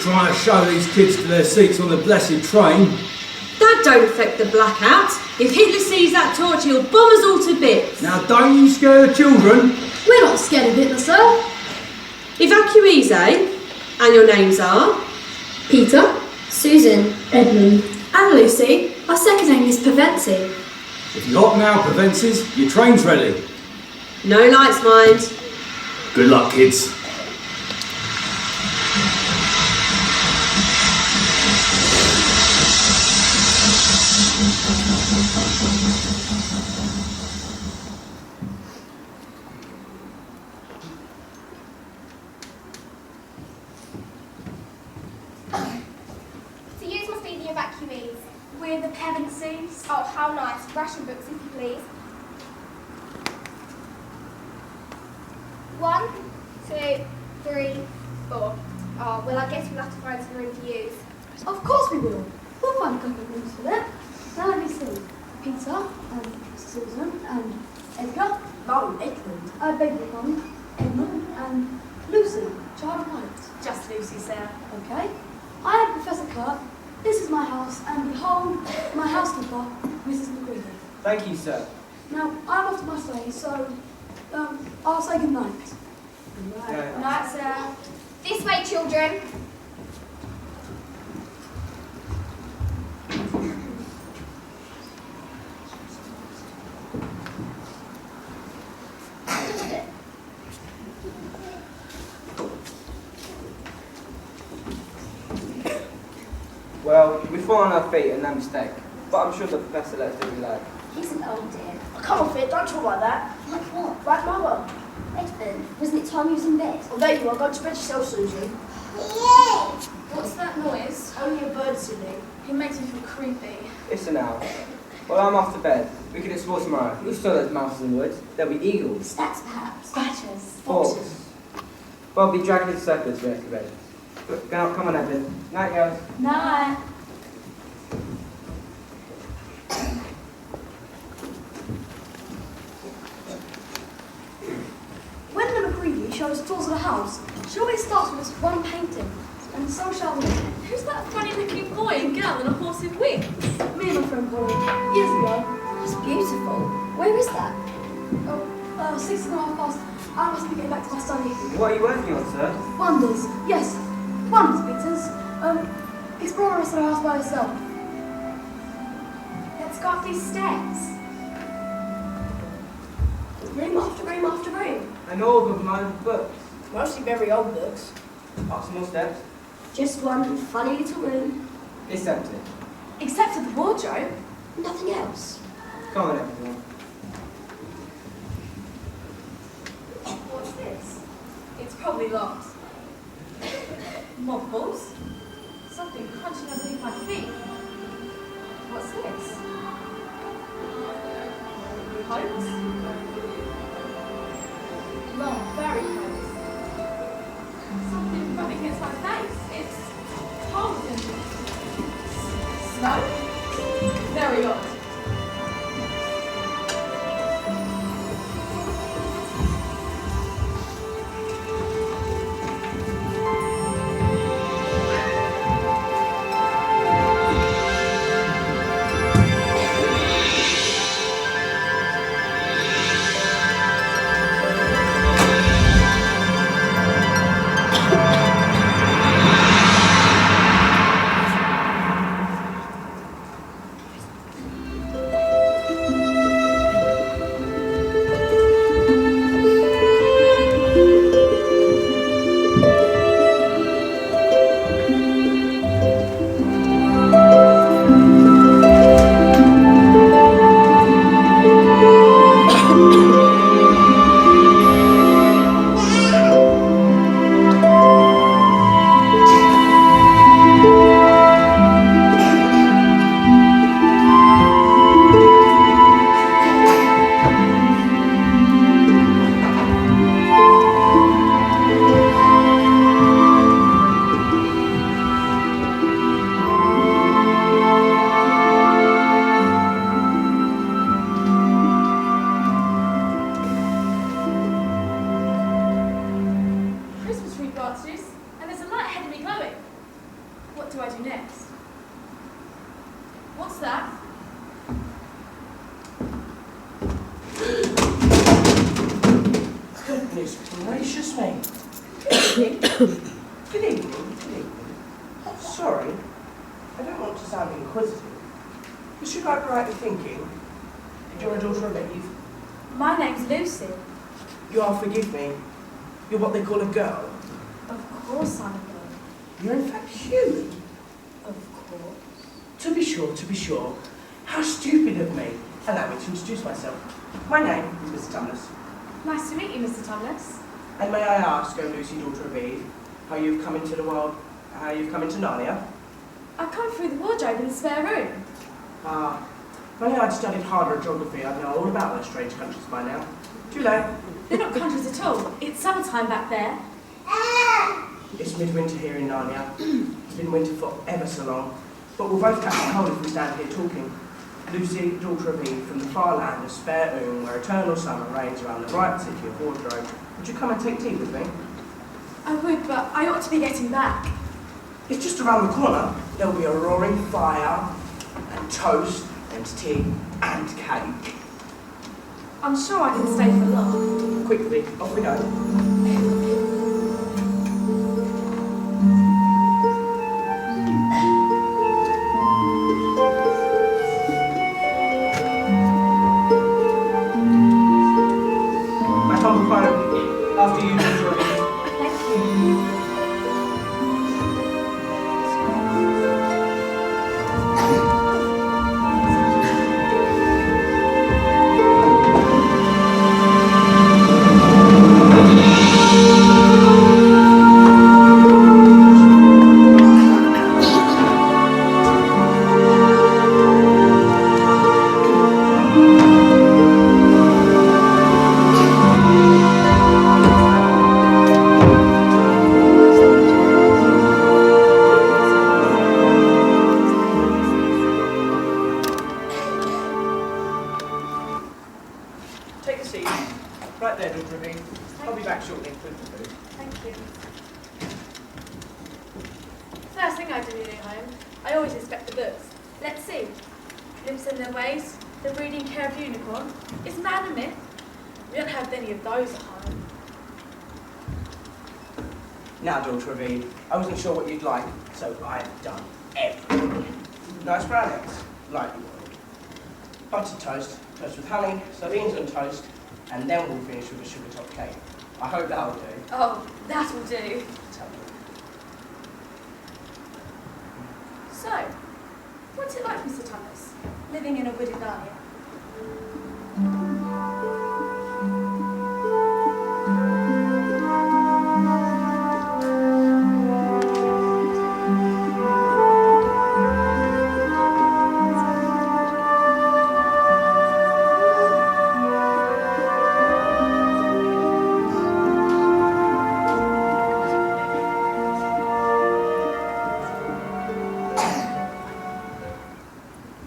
trying to show these kids to their seats on the blessed train. That don't affect the blackout. If Hitler sees that torch, he'll bomb us all to bits. Now don't you scare the children. We're not scared of Hitler, sir. Evacuees, eh? And your names are? Peter, Susan, Edmund, and Lucy. Our second name is Pevensey. If you're hot now, Provences, your train's ready. No lights, mind. Good luck, kids. So you must be the evacuees. We're the Pevensies. Oh, how nice. Ration books, if you please. 1, 2, 3, 4. Oh, well, I guess we'll have to find some room to use. Of course we will. We'll find a couple of rooms for them. Now let me see. Peter, and Susan, and Edgar. No, Edmund. I beg your pardon. Edmund, and Lucy, child of light. Just Lucy, sir. Okay. I am Professor Kirk. This is my house, and behold, my housekeeper, Mrs. McGreevy. Thank you, sir. Now, I'm off to my sleigh, so I'll say good night. Good night, sir. This way, children. Well, we fall on our feet and no mistake. But I'm sure the professor lets do what we like. He's an old dear. Come on, Fit, don't talk like that. Like what? Right, Mother. Edmund, wasn't it time he was in bed? Oh, there you are. Go to bed yourself, Susan. What's that noise? Only a bird singing. He makes me feel creepy. It's an owl. Well, I'm off to bed. We can explore tomorrow. Who saw those mouses in the woods? There'll be eagles. Stats, perhaps. Badgers. Foxes. Well, be dragging circus for the rest of the day. Go, come on, Edmund. Night, girls. Night. When the McGreevy shows tours of the house, she always starts with this one painting, and so shall we. Who's that funny-looking boy and girl on a horse with wings? Me and my friend Polly, years ago. That's beautiful. Where is that? Oh, 6:30. I must be getting back to my study. What are you working on, sir? Wonders, yes, wonders, Peters. Explore the rest of the house by yourself. Let's go up these steps. Room after room after room. And all of them are books. Mostly very old books. Up some more steps. Just one funny little room. It's empty. Except for the wardrobe. Nothing else. Come on, everyone. What's this? It's probably locked. Mothballs? Something crunching underneath my feet. What's this? Coats? Long, very close. Something rubbing against my face. It's cold and snow. Very odd. What's that? Goodness gracious me. Good evening. Good evening. Sorry, I don't want to sound inquisitive. But should I be right in thinking you're a daughter of Eve? My name's Lucy. You are, forgive me, you're what they call a girl. Of course I'm a girl. You're in fact human. Of course. To be sure, to be sure. How stupid of me. Allow me to introduce myself. My name is Mr. Tumnus. Nice to meet you, Mr. Tumnus. And may I ask, O Lucy, daughter of Eve, how you've come into the world, how you've come into Narnia? I've come through the wardrobe in the spare room. Ah, if only I'd studied harder at geography, I'd know all about those strange countries by now. Too late. They're not countries at all. It's summertime back there. It's midwinter here in Narnia. It's been winter for ever so long. But we'll both catch a cold if we stand here talking. Lucy, daughter of Eve, from the far land of Spare Oon, where eternal summer reigns around the bright city of Wardrobe. Would you come and take tea with me? I would, but I ought to be getting back. It's just around the corner. There'll be a roaring fire, and toast, and tea, and cake. I'm sure I can stay for long. Quickly, off we go. My humble final, after you, daughter of Eve. Thank you. Take a seat. Right there, daughter of Eve. I'll be back shortly with the food. Thank you. First thing I do when I get home, I always inspect the books. Let's see. Nymphs and Their Ways, The Breeding Care of Unicorn. Is man a myth? We don't have any of those at home. Now, daughter of Eve, I wasn't sure what you'd like, so I've done everything. Nice brown eggs, lightly boiled. Buttered toast, toast with honey, sardines on toast, and then we'll finish with a sugar top cake. I hope that'll do. Oh, that will do. Tell me. So, what's it like, Mr. Thomas, living in a wooded Narnia?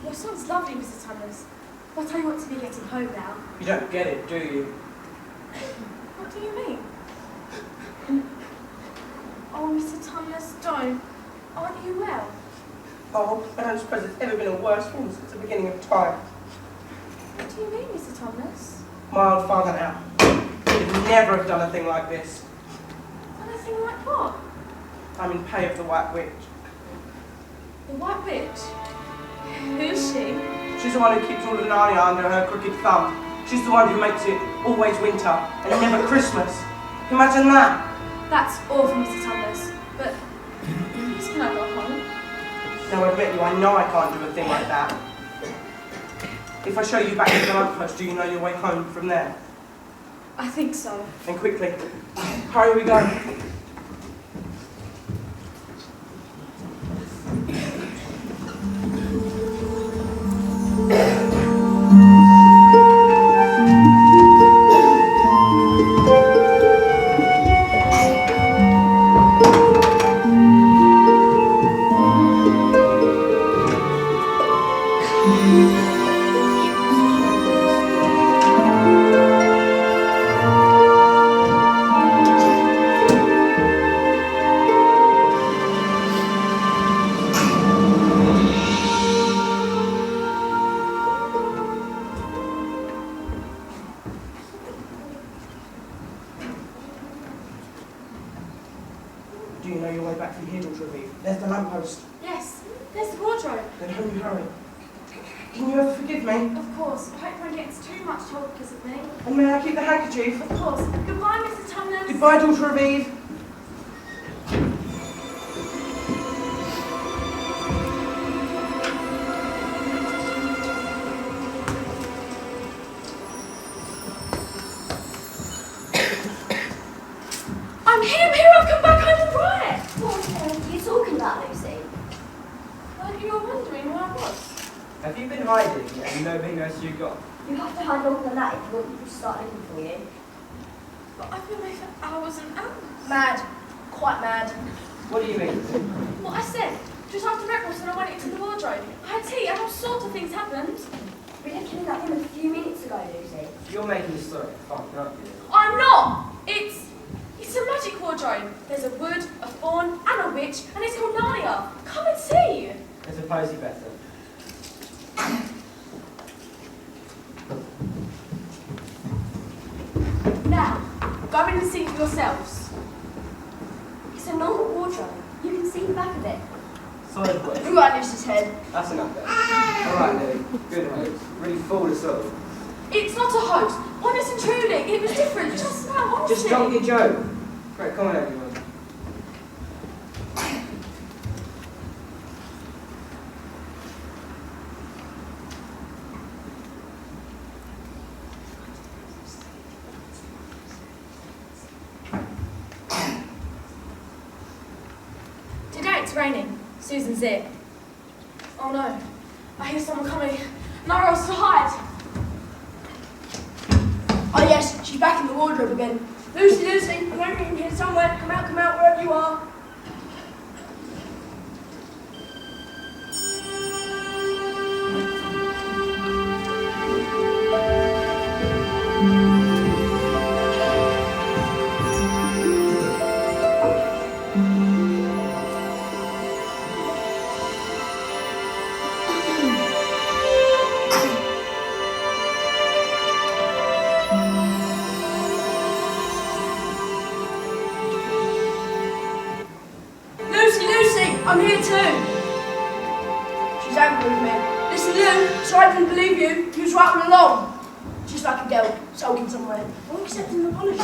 Your son's lovely, Mr. Thomas, but I ought to be getting home now. You don't get it, do you? What do you mean? Oh, Mr. Thomas, don't. Aren't you well? Oh, I don't suppose it's ever been a worse one since the beginning of time. What do you mean, Mr. Thomas? My old father now. He'd never have done a thing like this. Anything like what? I'm in pay of the White Witch. The White Witch? Who's she? She's the one who keeps all of Narnia under her crooked thumb. She's the one who makes it always winter and never Christmas. Imagine that. That's awful, Mr. Thomas. But please can I go home? Now I admit you, I know I can't do a thing like that. If I show you back to the outpost, do you know your way home from there? I think so. Then quickly, hurry we go. Can you ever forgive me? Of course. I hope no one gets too much trouble because of me. And may I keep the handkerchief? Of course. Goodbye, Mr. Tumnus. Goodbye, daughter of Eve. I'm here, I've come back home all right. What are you talking about, Lucy? Well, you were wondering where I was. Have you been hiding and nobody knows you got? You have to hide longer than that if you want people to start looking for you. But I've been away for hours and hours. Mad. Quite mad. What do you mean? What I said. Just after breakfast when I went into the wardrobe. I had tea and all sorts of things happened. We did killing that woman a few minutes ago, Lucy. You're making the story fun, aren't you? I'm not! It's a magic wardrobe. There's a wood, a fawn, and a witch, and it's called Narnia. Come and see! I suppose you better. Now, go in and see for yourselves. It's a normal wardrobe. You can see the back of it. Solid work. Who got his head? That's enough then. Alright, Lily. Good host. Really fooled us all. It's not a hoax. Honest and truly, it was different just now, honestly. Just drop your joke. Right, come on everyone. Today it's raining. Susan's it. Oh no. I hear someone coming. Nowhere else to hide. Oh yes, she's back in the wardrobe again. Lucy, Lucy, I'm only in here somewhere. Come out, wherever you are. I'm here too. She's angry with me. Listen, Lou, sorry I didn't believe you. You was right all along. She's like a girl, sulking somewhere. I won't accept an apology.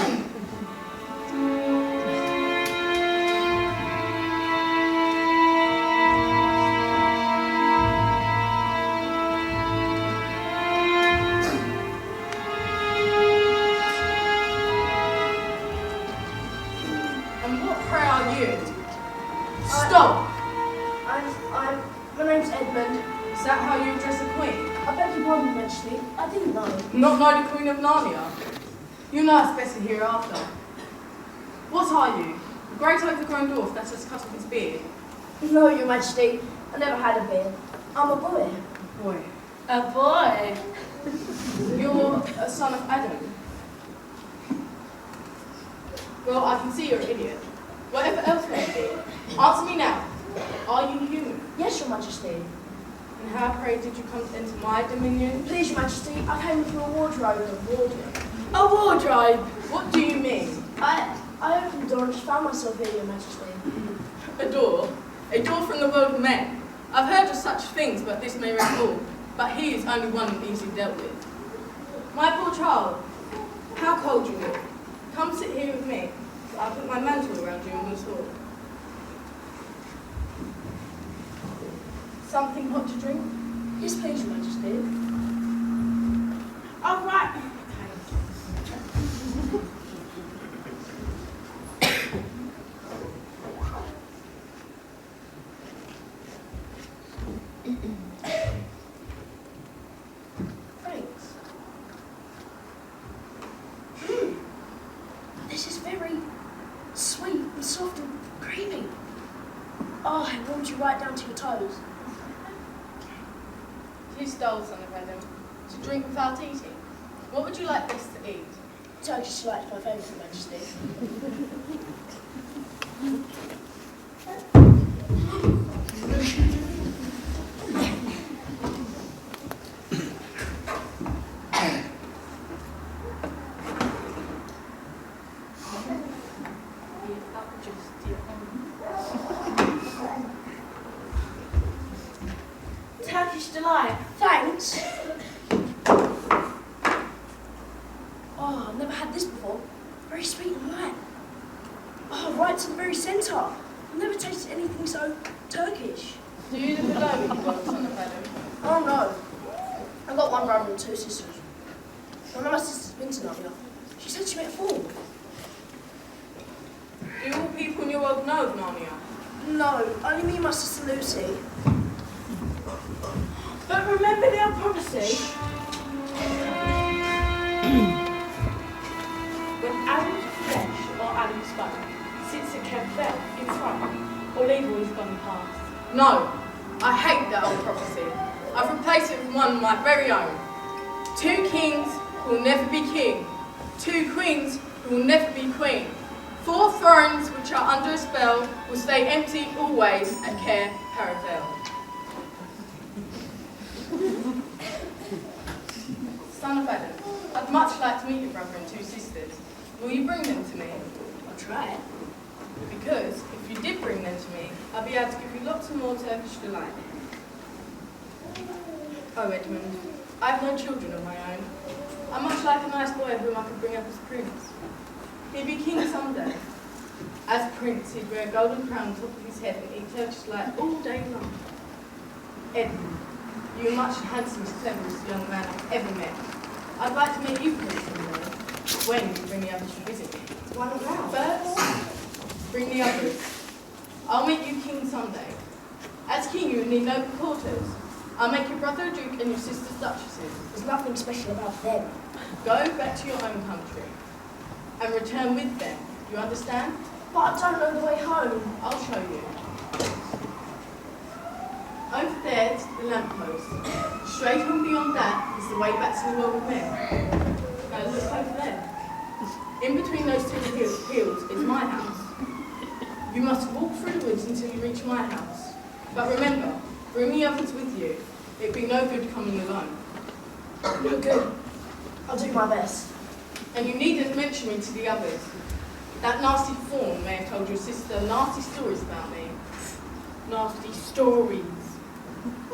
And what pray are you? Stop! My name's Edmund. Is that how you address a queen? I beg your pardon, Majesty. I didn't know. Not know the Queen of Narnia? You know us better hereafter. What are you? A great overgrown dwarf that has cut off his beard? No, Your Majesty. I never had a beard. I'm a boy. Boy. A boy? You're a son of Adam. Well, I can see you're an idiot. Whatever else may be, answer me now. Are you human? Yes, Your Majesty. And how, pray, did you come into my dominion? Please, Your Majesty, I came through a wardrobe. A wardrobe? What do you mean? I opened the door and just found myself here, Your Majesty. A door? A door from the world of men. I've heard of such things, but this may recall. But he is only one easily dealt with. My poor child, how cold you look. Come sit here with me. I'll put my mantle around you and we'll talk. Something hot to drink? Yes, please, Your Majesty. All right. Thanks. This is very sweet and soft and creamy. Oh, it warms you right down to your toes. You stole, son of Adam, to drink without eating. What would you like best to eat? Turkish slice, my favourite, Your Majesty. Turkish delight. Thanks. Oh, I've never had this before. Very sweet and light. Oh, right to the very centre. I've never tasted anything so Turkish. Do you live alone with your son of Adam? Oh no. I've got one brother and two sisters. One of my sisters been to Nubia. She said she met 4. Do all people in your world know of Narnia? No, only me and my sister Lucy. But remember the old prophecy? When Adam's flesh or Adam's bone sits at Kevbel in front, all evil is gone past. No, I hate that old prophecy. I've replaced it with one of my very own. 2 kings who will never be king. 2 queens who will never be queen. 4 thrones which are under a spell will stay empty always at Caer Paravel. Son of Adam, I'd much like to meet your brother and 2 sisters. Will you bring them to me? I'll try it. Because if you did bring them to me, I'll be able to give you lots of more Turkish delight. Oh, Edmund, I have no children of my own. I'm much like a nice boy whom I could bring up as prince. He'd be king someday. As prince, he'd wear a golden crown on top of his head and eat Turkish delight all day long. Edmund, you're much the handsomest, cleverest young man I've ever met. I'd like to meet you prince someday. When you bring the others to visit me. Why not now? First, bring the others. I'll make you king someday. As king, you need no quarters. I'll make your brother a duke and your sisters duchesses. There's nothing special about them. Go back to your own country and return with them. You understand? But I don't know the way home. I'll show you. Over there is the lamppost. Straight on beyond that is the way back to the world of men. Now look over there. In between those 2 hills is my house. You must walk through the woods until you reach my house. But remember, bring the others with you. It'd be no good coming alone. No good. I'll do my best. And you needn't mention me to the others. That nasty fawn may have told your sister nasty stories about me. Nasty stories.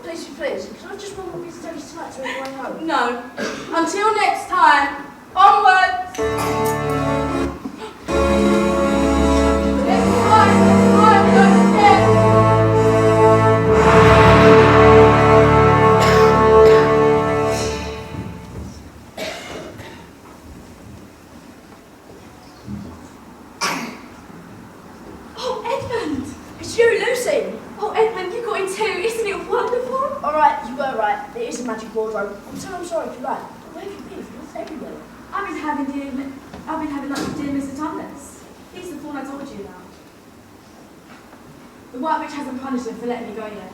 Please, can I just one more piece of Turkish tonight to make my way home? No. Until next time, onwards! Next time, I'm going to get... Oh, Edmund! It's you, Lucy! Oh, Edmund, you got in too. Isn't it wonderful? Alright, you were right. It is a magic wardrobe. I'm sorry if you're right. But where have you been? It's everywhere. I've been having lunch with dear Mr. Thomas. He's the fawn I told you about. The White Witch hasn't punished him for letting me go yet.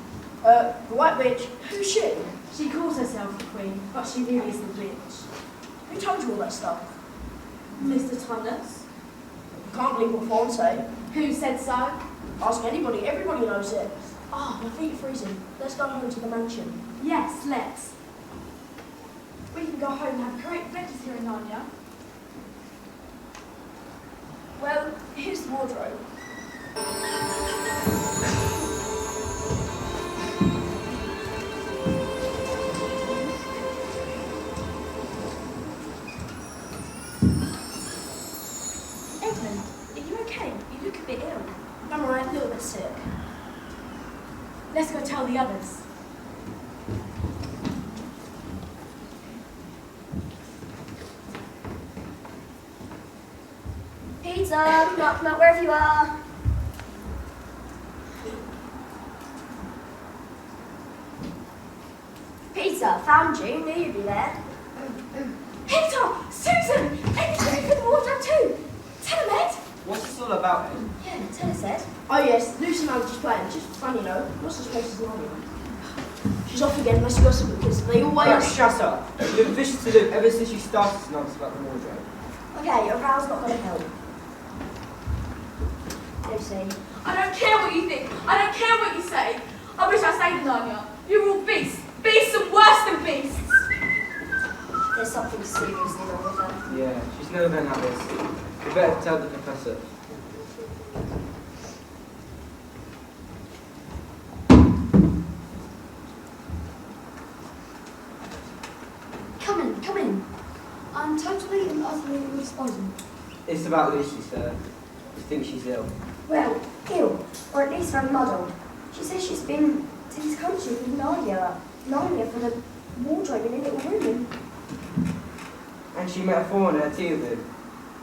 The White Witch? Who's she? She calls herself the Queen, but she really is the witch. Who told you all that stuff? Mr. Thomas. I can't believe what fawns say. Who said so? Ask anybody. Everybody knows it. Ah, my feet are freezing. Let's go home to the mansion. Yes, let's. We can go home and have great adventures here in Narnia. Well, here's the wardrobe. Edmund, are you okay? You look a bit ill. I'm alright, a little bit sick. Let's go tell the others. Peter, come out wherever you are. Peter, found you. Knew you'd be there. Peter! Susan! Edmund's ready for the wardrobe too! Tell him, Ed! What's this all about, Ed? Yeah, tell us, Ed. Oh yes, Lucy and I were just playing. Just for fun, you know. What's this place is Narnia? She's off again, let's gossip because they always... Shut up. You've been vicious to Luke ever since you started to nonsense about the wardrobe. Okay, your row's not going to help. Lucy. I don't care what you think. I don't care what you say. I wish I stayed in Narnia. You're all beasts. Beasts and worse than beasts. There's something seriously wrong with her. Yeah, she's never been like this. You better tell the professor. Come in. I'm totally and utterly at your disposal. It's about Lucy, sir. I think she's ill. Well, ill, or at least very muddled. She says she's been to this country with Nadia for the wardrobe in a little room. And she met a foreigner too, then.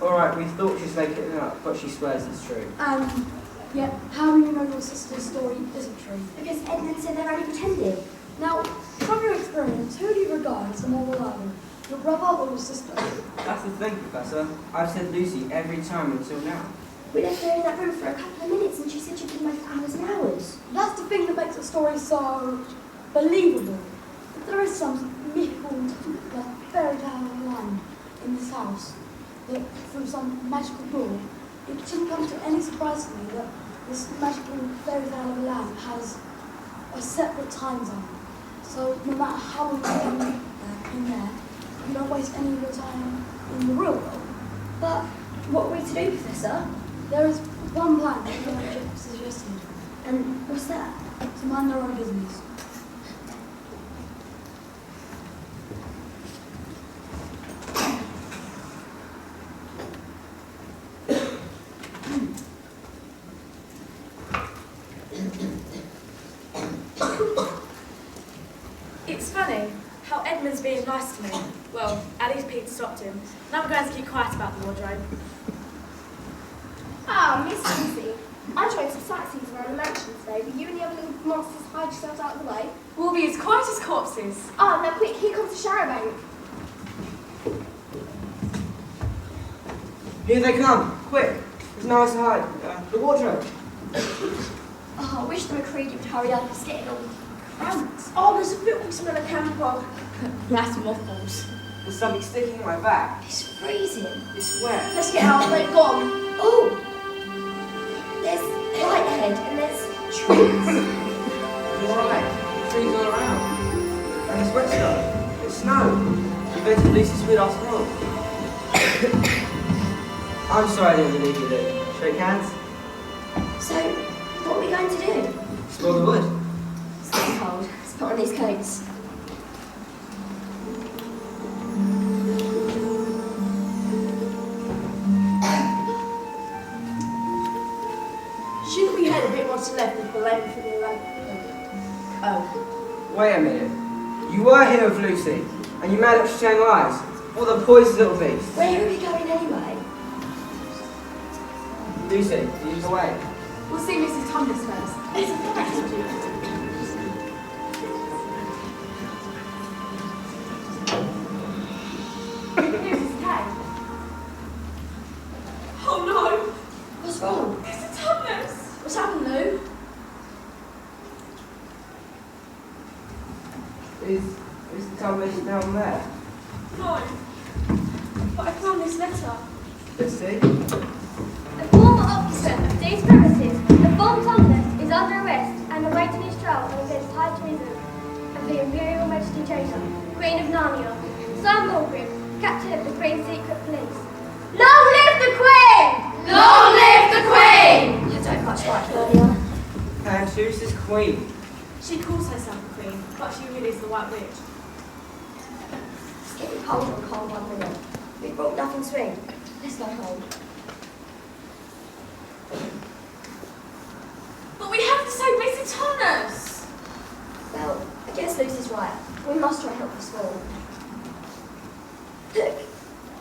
Alright, we thought she was making it up, but she swears it's true. And yet, how do you know your sister's story isn't true? Because Edmund said they're only pretending. Now, from your experience, who do you regard as the more reliable? Your brother or your sister? That's the thing, Professor. I've said Lucy every time until now. We left her in that room for a couple of minutes and she said she'd been away for hours and hours. That's the thing that makes the story so believable. If there is some mythical, fairy tale land in this house, that through some magical door, it shouldn't come to any surprise to me that this magical fairy tale of a land has a separate time zone. So no matter how long you spend in there, you don't waste any of your time in the real world. But what are we to do, Professor? There is one plan that the manager suggested, And what's that? to mind their own business. It's funny how Edmund's being nice to me. Well, at least Pete stopped him. And I'm going to keep quiet about the wardrobe. Ah, Miss Lucy. I'm trying some sightseeing around the mansion today. Will you and the other little monsters hide yourselves out of the way? We'll be as quiet as corpses. Ah, now quick, here comes the Charabanc. Here they come! Quick! There's nowhere to hide. The wardrobe. Oh, I wish the McCready would hurry up. It's getting all cramped. Oh, there's a filthy smell of camphor. That's mothballs. There's something sticking in my back. It's freezing. It's wet. Let's get out, they've gone. Oh! There's Whitehead and there's trees. You're right. Trees all around. And there's wet stuff. It's snow. We better Lucy's with us all. I'm sorry I didn't leave you there. Shake hands. So, what are we going to do? Explore the wood. It's getting cold. Let's put on these coats. Shouldn't we head a bit more to left if we're aiming for the right? Oh. Wait a minute. You were here with Lucy, and you made up telling lies. What a poisonous little beast. Where are we going anyway? Lucy, lead the way. We'll see Mrs. Thomas first. Here's his tag. Oh no! What's wrong? Mr. Thomas! What's happened, Lou? Is Mr. Thomas down there? No. But I found this letter. Let's see. The former officer of these premises, the Von Thomas, is under arrest and awaiting his trial on against high treason of the Imperial Majesty Jota, Queen of Narnia, Sir Mulgrew, Captain of the Queen's Secret Police. Long live the Queen! Long live the Queen! I don't much like Nadia. And who's this queen? She calls herself a queen, but she really is the White Witch. It's getting colder and colder by the minute. We brought nothing to eat. Let's go home. But we have to save Mrs. Thomas! Well, I guess Lucy's right. We must try and help the small. Look,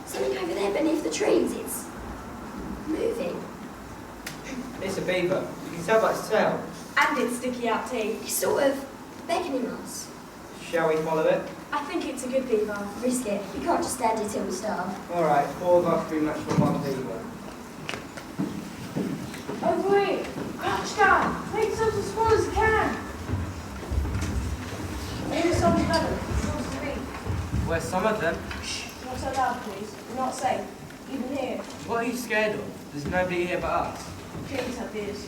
something over there beneath the trees. It's moving. It's a beaver. You can tell by its tail. And its sticky out teeth. It's sort of beckoning us. Shall we follow it? I think it's a good beaver. Risk it. We can't just stand here till we starve. Alright, 4 of us pretty much for one beaver. Over here. Crouch down. Make yourself as small as you can. Here's something better. Source to read. Where's some of them? Shh. Not so loud, please. We're not safe. Even here. What are you scared of? There's nobody here but us. Kings have this.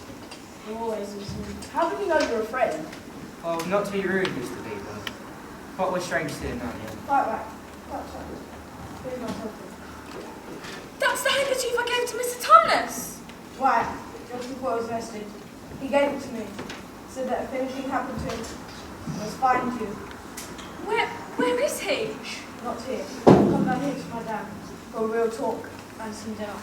There always is. How can you know you're a friend? Oh, not to be rude, Mr. Beaver. But we're strangers here, aren't you? Right. Here's my something. That's the handkerchief I gave to Mr. Thomas! Why? Just before I was arrested. He gave it to me. Said that if anything happened to him, I must find you. Where is he? Not Dad's here. Come down here to my dad for a real talk and some dinner.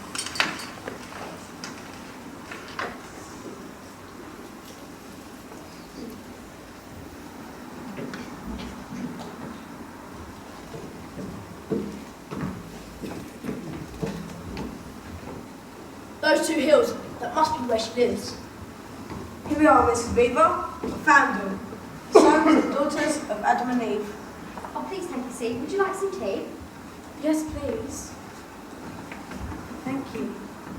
Those 2 hills, that must be where she lives. Here we are, Mrs. Beaver. Found them. Sons and daughters of Adam and Eve. Oh, please take a seat. Would you like some tea? Yes, please. Thank you.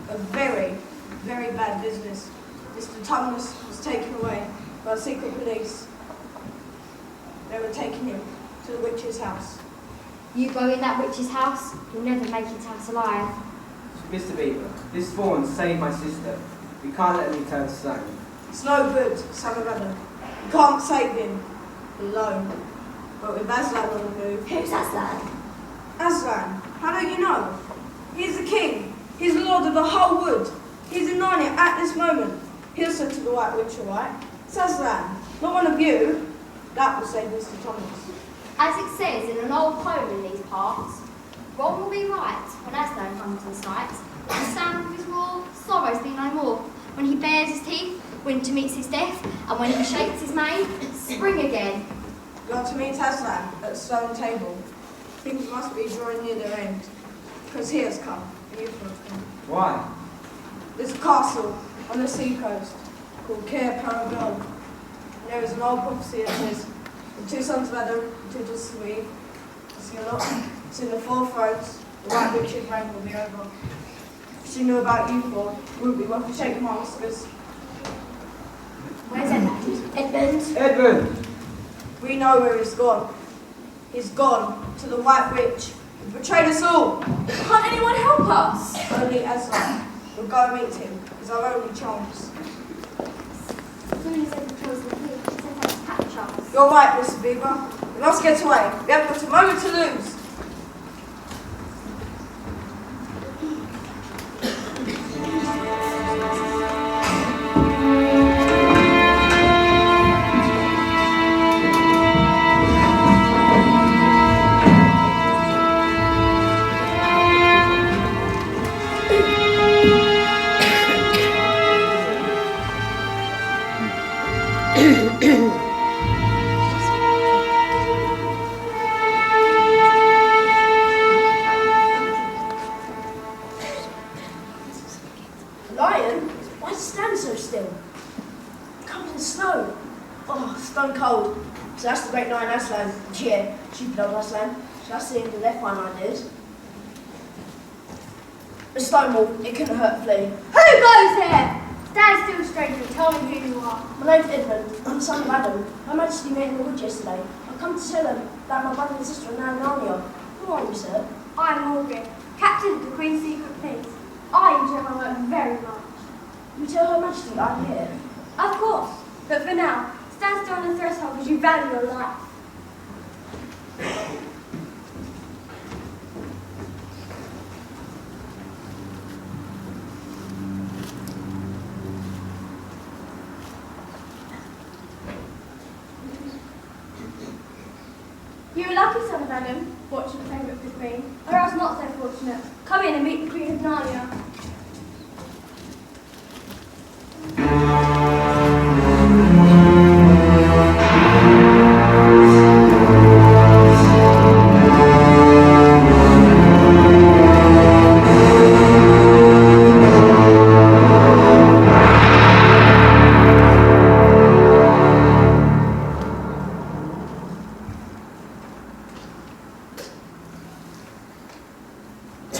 A very, very bad business. Mr. Thomas was taken away by secret police. They were taking him to the witch's house. You go in that witch's house, you'll never make it out alive. Mr. Beaver, this Fawn saved my sister. We can't let him return to Sloane. It's no good, son of Adam. You can't save him alone. But with Aslan on the move. Who's Aslan? Aslan, how do you know? He's the king. He's the lord of the whole wood. He's in Narnia at this moment. He'll send to the White Witch, all right? It's Aslan, not one of you. That will save Mr. Thomas. As it says in an old poem in these parts, wrong will be right when Aslan comes in sight. The sound of his roar, sorrows be no more. When he bares his teeth, winter meets his death, and when he shakes his mane, spring again. You are to meet Aslan at the stone table. Things must be drawing near their end, because he has come, and you have come. Why? There's a castle on the sea coast called Cair Paragon. And there is an old prophecy that says, the 2 sons of Adam, the 2 daughters of Eve, see a lot, see the 4 thrones, the White Witch's reign will be over. If she knew about you 4, it wouldn't be worth shaking my whiskers. Where's Edmund? Edmund? Edmund! We know where he's gone. He's gone to the White Witch, who betrayed us all. Can't anyone help us? Only Aslan. We'll go and meet him. It's our only chance. As soon as Edmund kills the king, he sends out to catch us. You're right, Mr. Beaver. We must get away. We haven't got a moment to lose. Lion? Why stand so still? Covered in snow. Oh, stone cold. So that's the great lion Aslan. Yeah, stupid old Aslan. So that's the end of their fine ideas. The stone wall, it couldn't hurt a flea. Who goes there? Stand still, stranger. Tell me who you are. My name's Edmund. I'm the son of Adam. Her Majesty met in the wood yesterday. I've come to tell them that my brother and sister are now in Narnia. Who are you, sir? I am Morgan, captain of the Queen's secret police. I enjoy my work very much. You tell Her Majesty I'm here. Of course, but for now, stand still on the threshold because you value your life. You're a lucky son of Adam, fortunate favourite of the Queen, or else not so fortunate. Come in and meet the Queen of Narnia.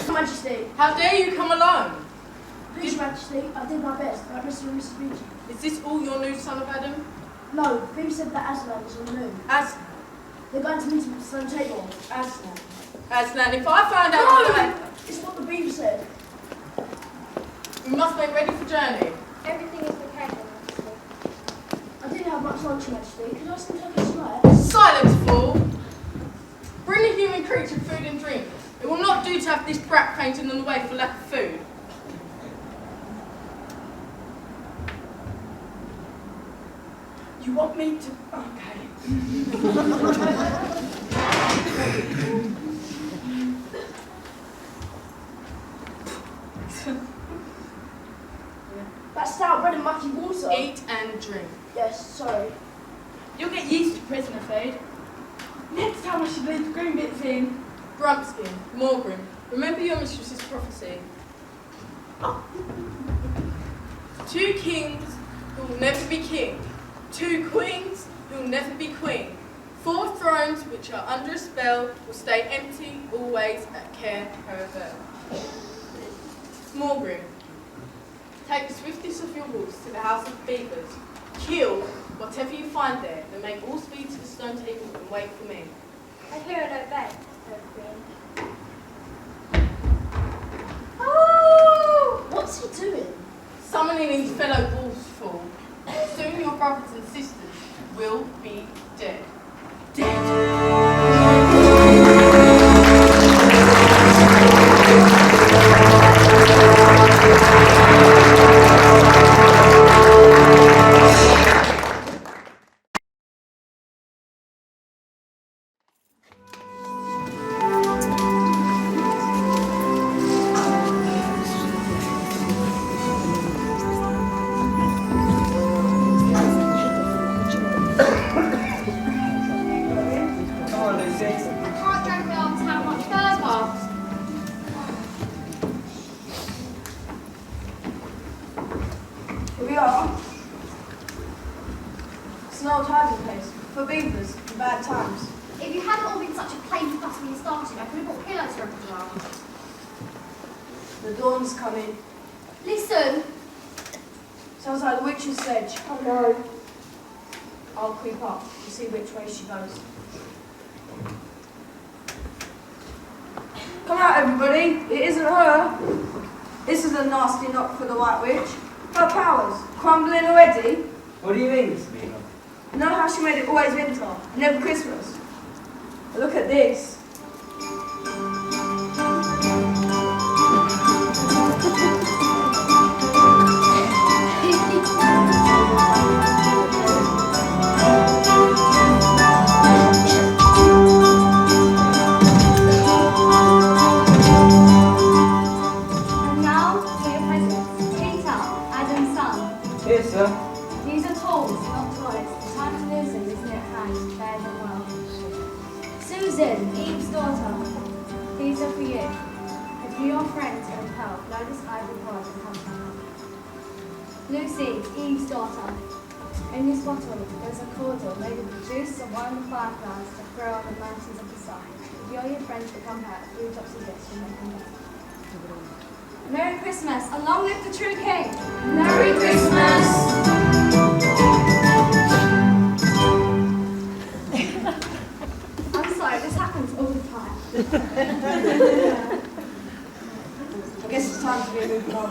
Her Majesty. How dare you come alone? Please, Your Majesty, I did my best, like Mr. and Mrs. Beauty. Is this all your news, son of Adam? No, Phoebe said that Aslan was on the move. As They're going to meet him at the stone table. Aslan. Aslan, if I find out No! that It's what the beaver said. we must make ready for journey. Everything is prepared, Your Majesty. I didn't have much lunch, Your Majesty. Could I have some turkey tonight? Silence, fool! Bring a human creature food and drink. It will not do to have this brat fainting on the way for lack of food. You want me to... Okay. sorry. You'll get used to prisoner food. Next time I should leave the green bits in. Grumpskin, Morgrim, remember your mistress's prophecy. 2 kings who will never be king. 2 queens who will never be queen. 4 thrones which are under a spell will stay empty always at Care Paravel. Morgrim, take the swiftest of your wolves to the house of beavers. Kill whatever you find there, and make all speed to the stone table and wait for me. I hear and obey, O Queen. Oh! What's he doing? Summoning his fellow wolves fall. Soon your brothers and sisters will be dead. Can't drag me on town much further. Here we are. It's an old hiding place for beavers in bad times. If you hadn't all been such a pain to us when you started, I could have bought pillows for everyone. The dawn's coming. Listen. Sounds like the witch's sedge. Oh no. I'll creep up to see which way she goes. Come out, everybody. It isn't her. This is a nasty knock for the White Witch. Her powers crumbling already. What do you mean, Miss Mina? Know how she made it always winter, never Christmas? Look at this. And now, for your presents. Peter, Adam's son. Yes, sir. These are tools, not toys. The time to lose them is near at hand. Bear them well. Susan, Eve's daughter. These are for you. If you are friends and help, blow this ivory rod and come to help. Lucy, Eve's daughter. In this bottle, there's a cordial made of the juice of one of the fireflies that grow on the mountains of the side. If you or your friends become hurt, 3 drops of this will make them better. Merry Christmas, and long live the true king! Merry Christmas! I'm sorry, this happens all the time. I guess it's time to get moving on.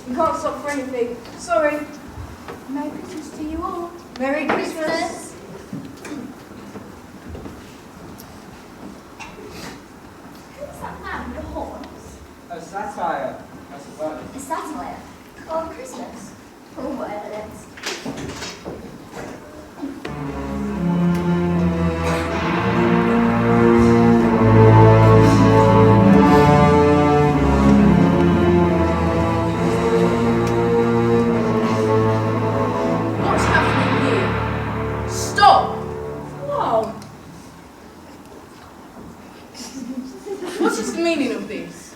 We can't stop for anything. Sorry. Merry Christmas to you all. Merry Christmas. Who's that man with the horns? A satire, I suppose. A satire? On Christmas? Oh, whatever it is. What's happening here? Stop! Whoa. What is the meaning of this?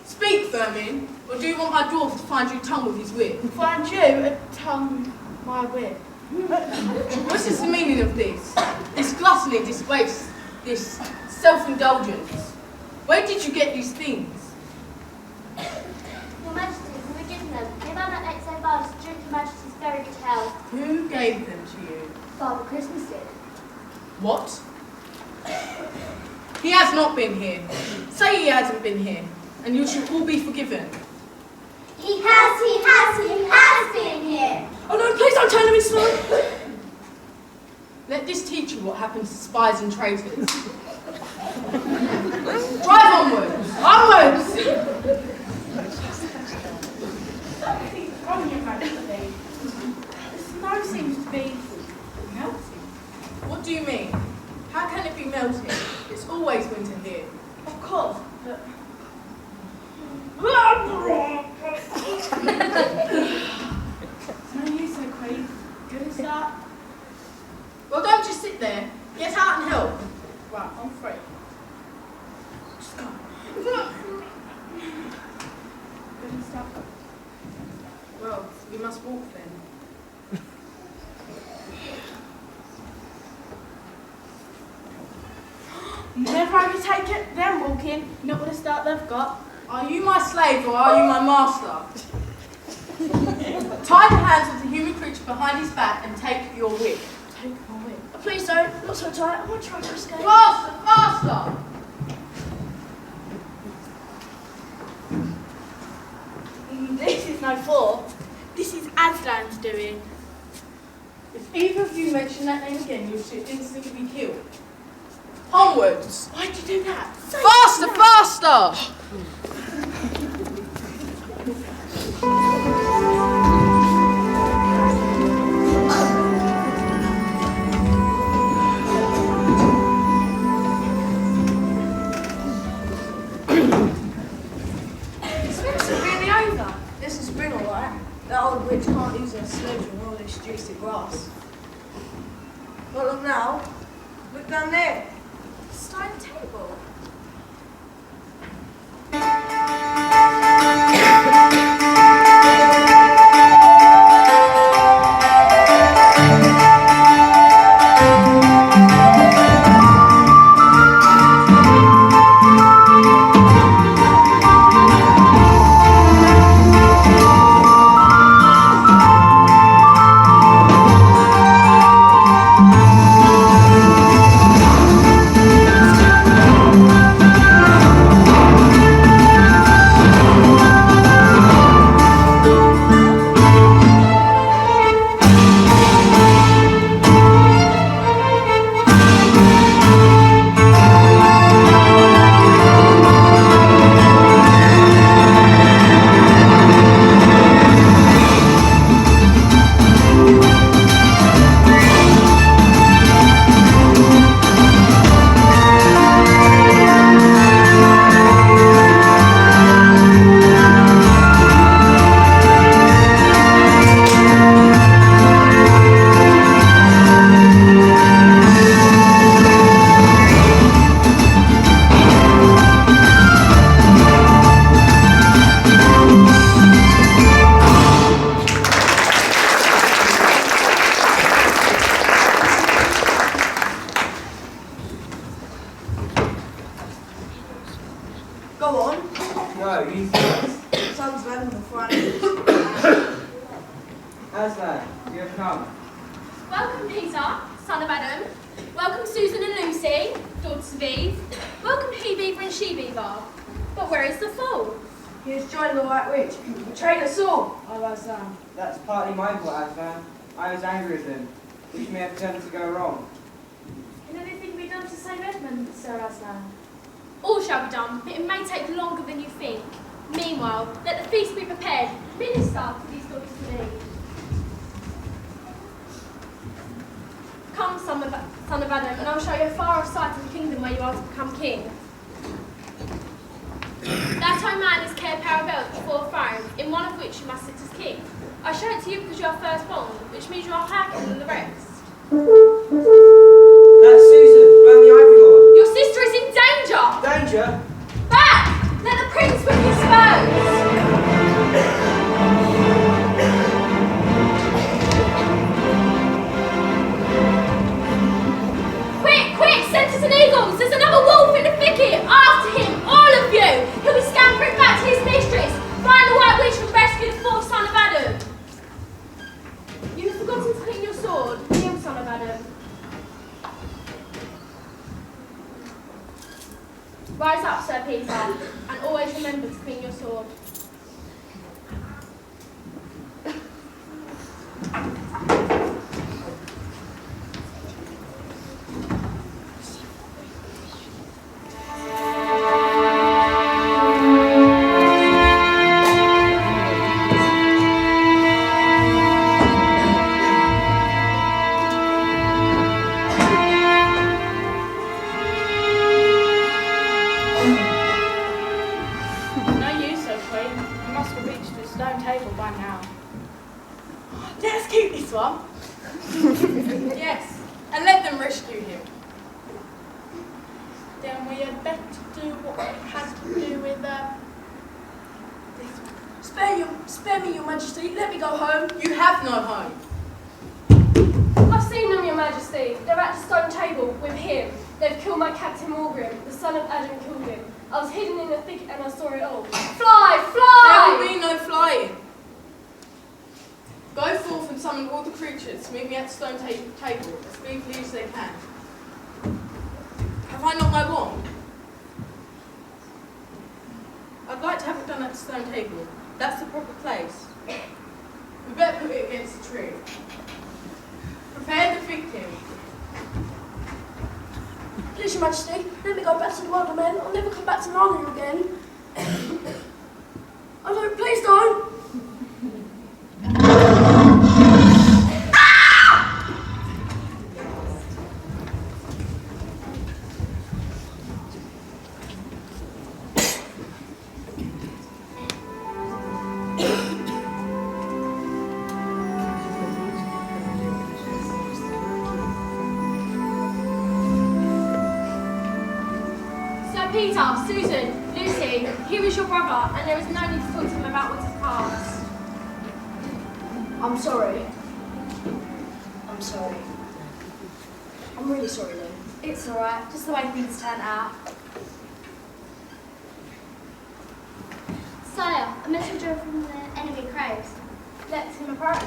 Speak, Vermin, or do you want my dwarf to find you tongue with his whip? Find you a tongue my whip. What is the meaning of this? This gluttony, this waste, this self-indulgence. Where did you get these things? Your Majesty, who were given them, came out at next advice to drink Your Majesty's very good health. Who gave them to you? Father Christmas did. What? He has not been here. Say he hasn't been here, and you shall all be forgiven. He has been here. Oh no, please don't turn him in slow. Let this teach you what happens to spies and traitors. Drive onwards! Onwards! On Your Majesty. The snow seems to be do you mean? How can it be melting? It's always winter here. Of course, but... No use so quick. Good as that. Well, don't just sit there. Get out and help. Right, I'm free. Just go. Good as that. Well, we must walk then. Never overtake it, them walking. Not with the start they've got. Are you my slave or are you my master? Tie the hands of the human creature behind his back and take your whip. Take my whip. Please don't, not so tight. I want to try to escape. Faster, faster! This is no fault. This is Aslan's doing. If either of you mention that name again, you should instantly be killed. Onwards! Why'd you do that? Faster, faster! Spring's really over. This is spring, alright. That old witch can't use her sledge on all this juicy grass. But look now. Look down there. Stone table. Go on. No, you first. Sun's letting before I Aslan, you have come. Welcome, Peter, son of Adam. Welcome, Susan and Lucy, daughters of Eve. Welcome, He-Beaver and She-Beaver. But where is the fool? He has joined the White Witch. He betrayed us all. I was, That's partly my fault, Aslan. I was angry with him, which may have turned to go wrong. Can anything be done to save Edmund, Sir Aslan? All shall be done, but it may take longer than you think. Meanwhile, let the feast be prepared. Minister to these daughters of Eve. Come, son of Adam, and I'll show you a far-off sight of the kingdom where you are to become king. That old man is Cair Parabellum before a throne, in one of which you must sit as king. I show it to you because you are firstborn, which means you are higher than the rest. That's Susan, round the ivory lord. Your sister is in danger! Danger? Back! Let the prince win his foes! Quick, centers and eagles! There's another wolf in the thicket! After him, all of you! He'll be scampering back to his mistress! Find the White Witch and rescue the fourth son of Adam! You have forgotten to clean your sword. Kneel, son of Adam. Rise up, Sir Peter, and always remember to clean your sword. then we had better do what we had to do with Spare me, your majesty. Let me go home. You have no home. I've seen them, your majesty. They're at the stone table with him. They've killed my captain Morgan, the son of Adam killed him. I was hidden in the thicket and I saw it all. Fly, fly! There will be no flying. Go forth and summon all the creatures to meet me at the stone table as speedily as they can. Have I not my wand? I'd like to have it done at the stone table. That's the proper place. We better put it against the tree. Prepare the victim. Please, your majesty, let me go back to the world of men. I'll never come back to Narnia again. Oh no, please don't. Peter, Susan, Lucy, here is your brother, and there is no need to talk to him about what has passed. I'm sorry. I'm sorry. I'm really sorry, Lou. It's alright, just the way things turned out. Sire, a messenger from the enemy craves. Let him approach.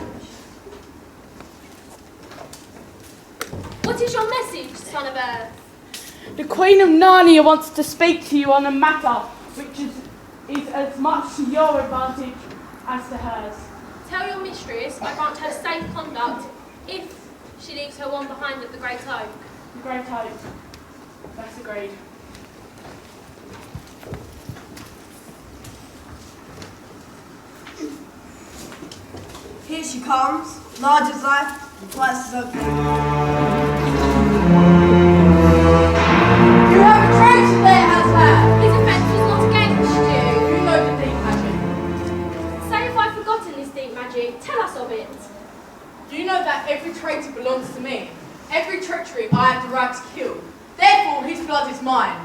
What is your message, son of Earth? The Queen of Narnia wants to speak to you on a matter which is as much to your advantage as to hers. Tell your mistress I grant her safe conduct if she leaves her wand behind at the Great Oak. The Great Oak. That's agreed. Here she comes, large as life and twice as ugly. You have a traitor there, Aslan! His offence was not against you. You know the deep magic. Say if I've forgotten this deep magic, tell us of it. Do you know that every traitor belongs to me? Every treachery I have the right to kill. Therefore, his blood is mine.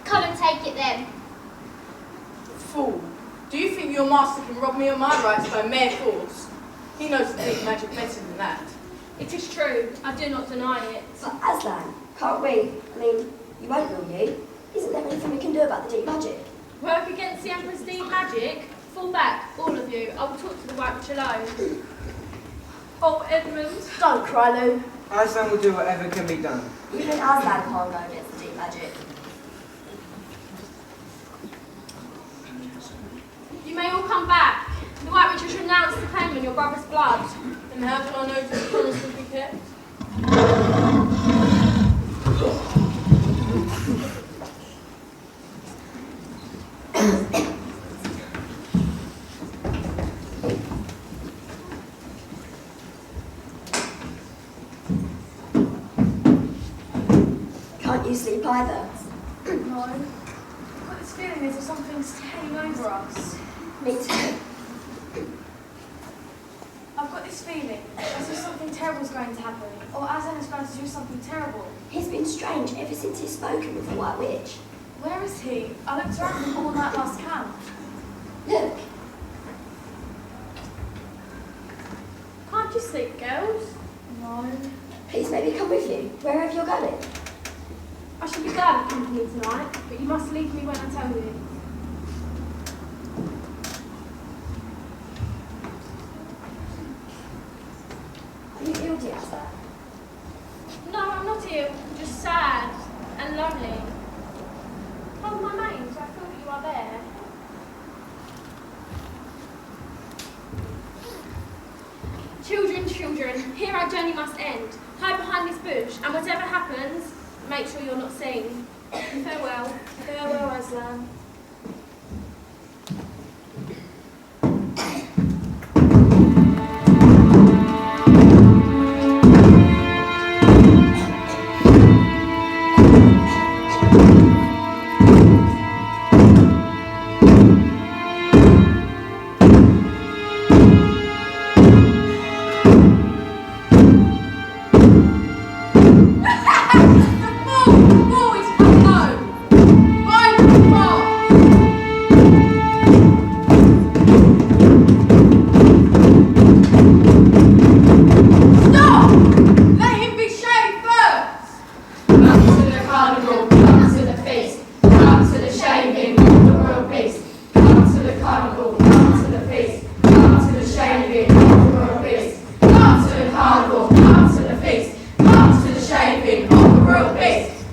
Come and take it then. Fool. Do you think your master can rob me of my rights by mere force? He knows the deep magic better than that. It is true, I do not deny it. But Aslan, can't we? I mean, you won't, will you? Isn't there anything we can do about the deep magic? Work against the Emperor's deep magic? Fall back, all of you. I will talk to the White Witch alone. Oh, Edmund. Don't cry, Lou. Aslan will do whatever can be done. Even Aslan can't go against the deep magic. You may all come back. The White Witch has renounced the claim on your brother's blood. And how do I know this promise will be kept? Can't you sleep either? No. I've got this feeling as if something's hanging over us. Me too. I've got this feeling as if something terrible is going to happen, or Aslan is going to do something terrible. He's been strange ever since he's spoken with the White Witch. Where is he? I looked around him all night last camp. Look, Can't you sleep, girls? No. please maybe come with you, wherever you're going. I shall be glad of company tonight, but you must leave me when I tell you. Are you ill, dear Aslan? No, I'm not ill. I'm just sad and lonely. Hold my mane so I feel that you are there. Children, children, here our journey must end. Hide behind this bush, and whatever happens, make sure you're not seen. Farewell. Farewell, Aslan.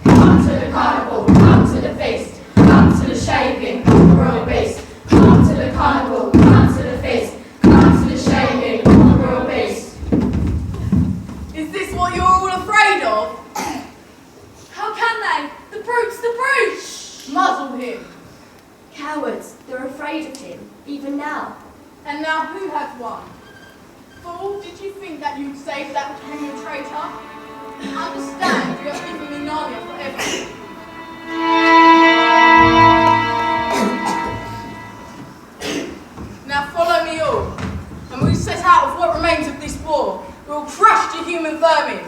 Come to the carnival, come to the feast, come to the shaving of the royal beast. Come to the carnival, come to the feast, come to the shaving of the royal beast. Is this what you're all afraid of? How can they? The brute's the brute! Muzzle him. Cowards, they're afraid of him, even now. And now who has won? Fool, did you think that you'd save that Kenyan traitor? Understand, you have given me Narnia forever. Now follow me all, and we set out with what remains of this war. We will crush the human vermin.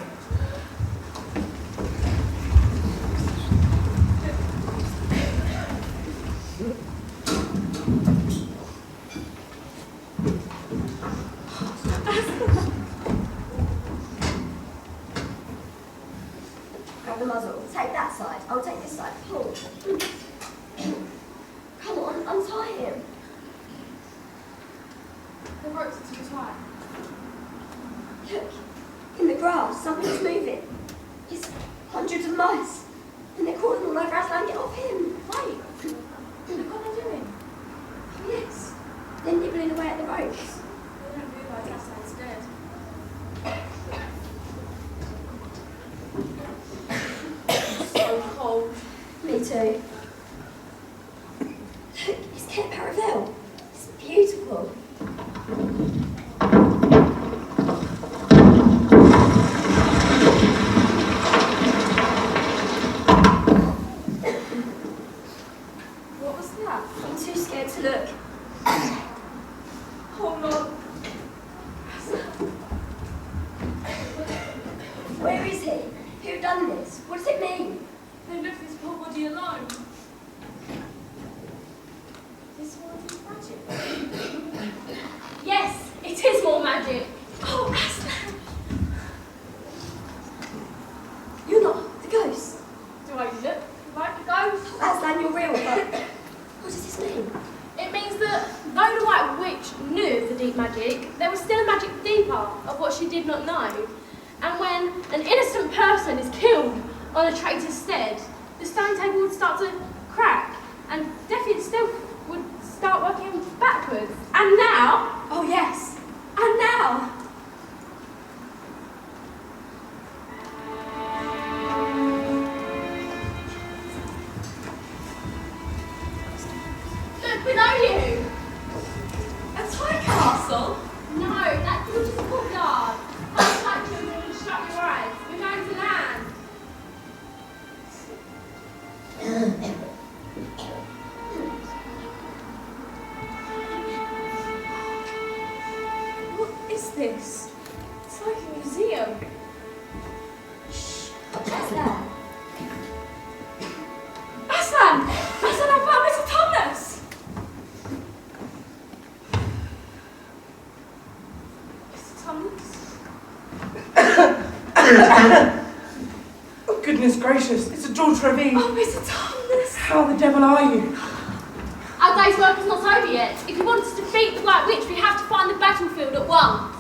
Grab the muzzle. Take that side. I'll take this side. Pull. Come on, untie him. The ropes are too tight. Look, in the grass, something's moving. It's hundreds of mice. And they're crawling all over Aslan. Get off him. Wait. Look what they're doing. Oh, yes. They're nibbling away at the ropes. They don't realise Aslan's dead. So cold. Me too. Look, it's Cape Paravel. It's beautiful. What was that? I'm too scared to look. Oh no. Where is he? Who done this? What does it mean? They left his poor body alone. This one is magic. Yes, it is more magic. Oh, Aslan! You're not the ghost. Do I look like a ghost? Aslan, you're real, but what does this mean? It means that though the White Witch knew of the deep magic, there was still a magic deeper of what she did not know. And when an innocent person is killed on a traitor's stead, the stone table would start to crack, and Death itself would start working backwards. And now, Oh, yes. And now? look below you! A toy castle? No, that gorgeous courtyard. Hush like children and shut your eyes. We're going to land. What is this? It's like a museum. Aslan. Aslan! Aslan, I found Mr. Thomas! Mr. Thomas? Oh, goodness gracious, it's a daughter of Eve. Oh, Mr. Thomas! How the devil are you? Our day's work is not over yet. If we want to defeat the White Witch, we have to find the battlefield at once.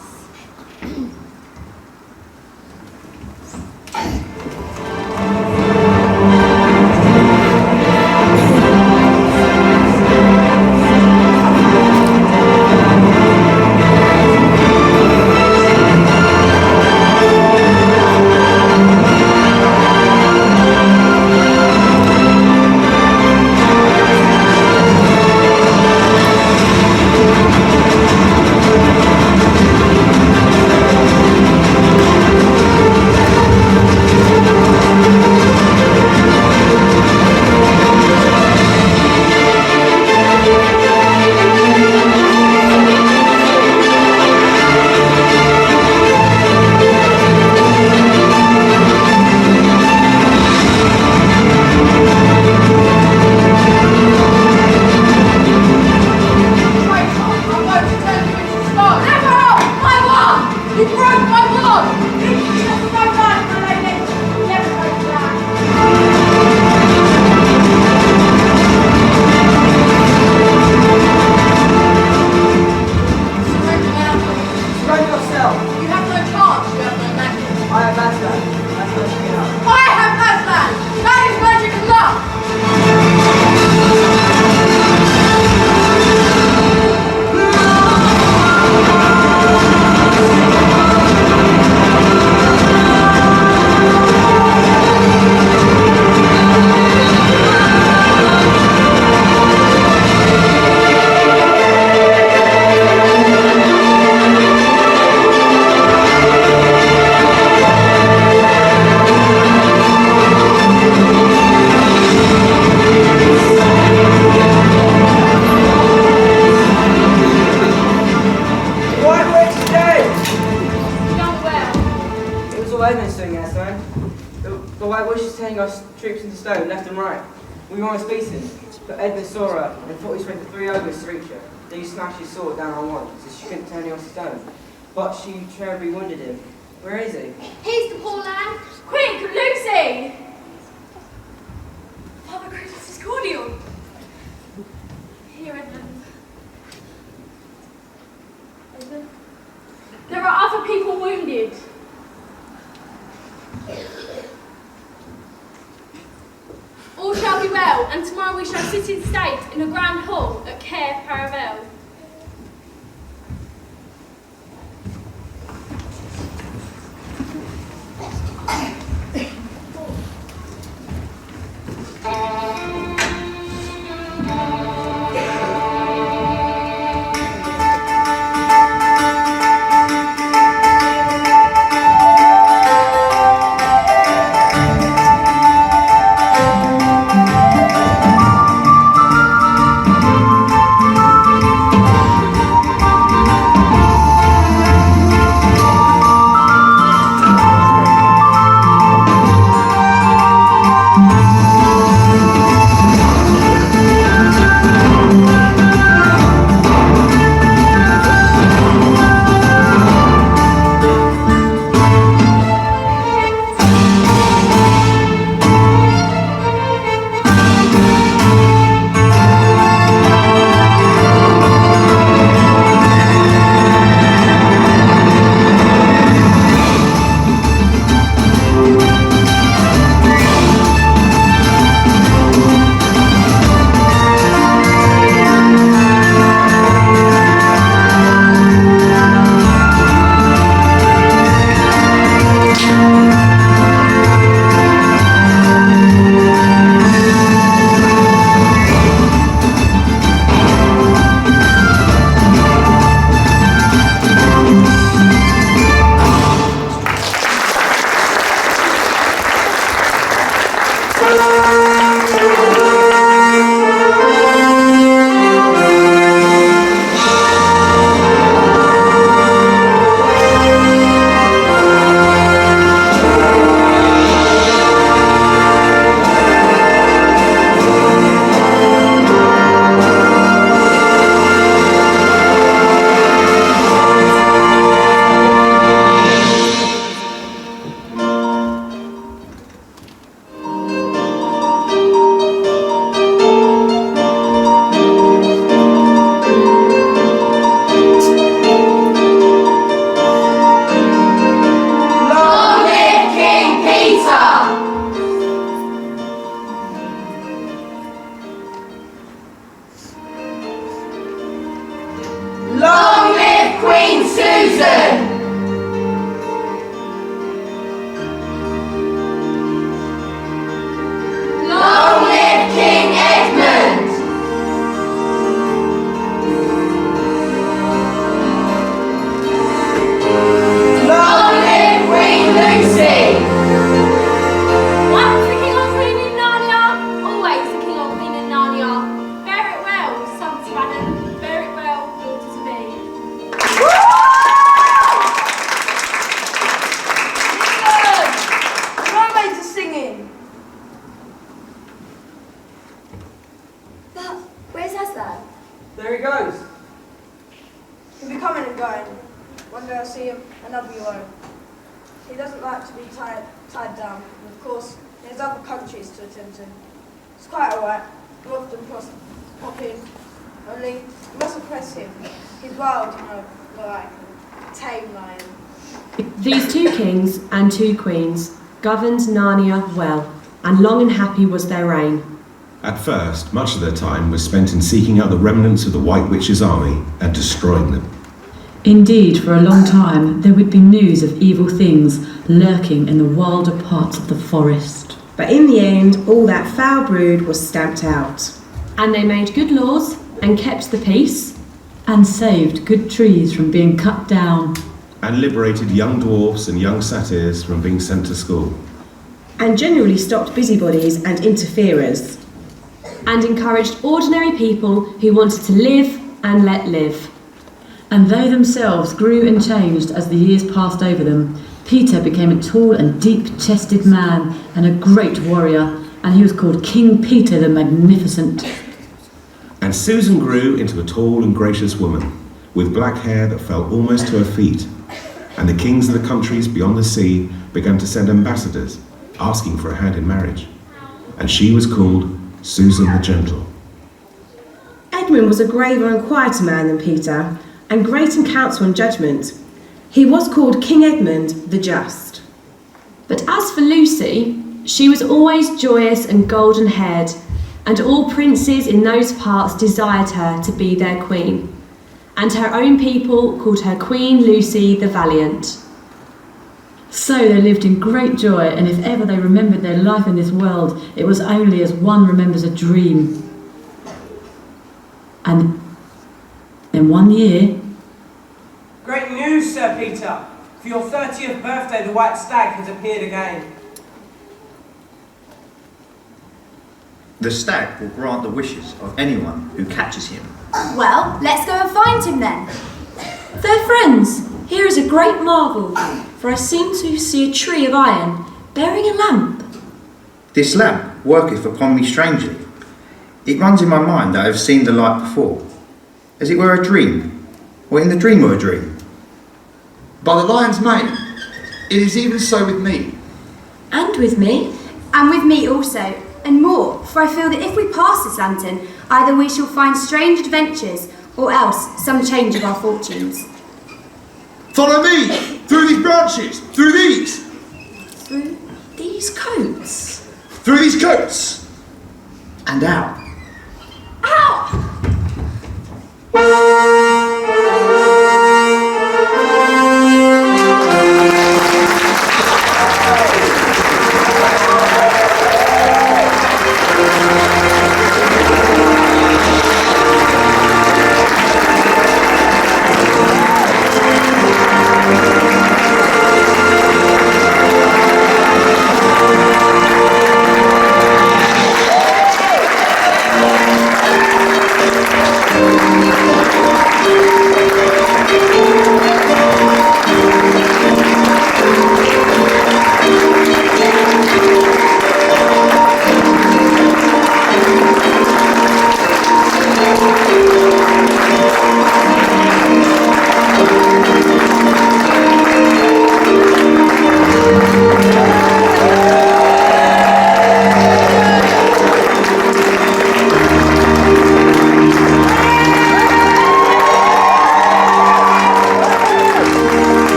us troops into stone, left and right. We were almost beaten, but Edmund saw her and thought he spent 3 ogres to reach her. Then he smashed his sword down on one, so she couldn't turn him off stone. But she terribly wounded him. Where is he? Here's the poor lad. Quick, Lucy! Father Christmas is cordial. Here, Edmund. Edmund? There are other people wounded. All shall be well, and tomorrow we shall sit in state in a grand hall at Cair Paravel. There he goes. He'll be coming and going. One day I'll see him, another you won't. He doesn't like to be tied down, and of course, he has other countries to attend to. It's quite alright. He'll often pop in. Only, you mustn't press him. He's wild, you know, like a tame lion. These 2 kings and 2 queens governed Narnia well, and long and happy was their reign. At first, much of their time was spent in seeking out the remnants of the White Witch's army and destroying them. Indeed, for a long time, there would be news of evil things lurking in the wilder parts of the forest. But in the end, all that foul brood was stamped out. And they made good laws and kept the peace. And saved good trees from being cut down. And liberated young dwarfs and young satyrs from being sent to school. And generally stopped busybodies and interferers. And encouraged ordinary people who wanted to live and let live. And they themselves grew and changed as the years passed over them. Peter became a tall and deep-chested man and a great warrior, and he was called King Peter the Magnificent. And Susan grew into a tall and gracious woman, with black hair that fell almost to her feet. And the kings of the countries beyond the sea began to send ambassadors, asking for a hand in marriage. And she was called Susan the Gentle. Edmund was a graver and quieter man than Peter, and great in counsel and judgment. He was called King Edmund the Just. But as for Lucy, she was always joyous and golden-haired, and all princes in those parts desired her to be their queen. And her own people called her Queen Lucy the Valiant. So they lived in great joy, and if ever they remembered their life in this world, it was only as one remembers a dream. And in 1 year... Great news, Sir Peter! For your 30th birthday, the white stag has appeared again. The stag will grant the wishes of anyone who catches him. Well, let's go and find him then. Fair friends, here is a great marvel, for I seem to see a tree of iron bearing a lamp. This lamp worketh upon me strangely. It runs in my mind that I have seen the light before, as it were a dream, or in the dream of a dream. By the lion's mane, it is even so with me. And with me. And with me also, and more, for I feel that if we pass this lantern, either we shall find strange adventures, or else some change of our fortunes. Follow me! Through these branches! Through these! Through these coats? Through these coats! And out. Ow!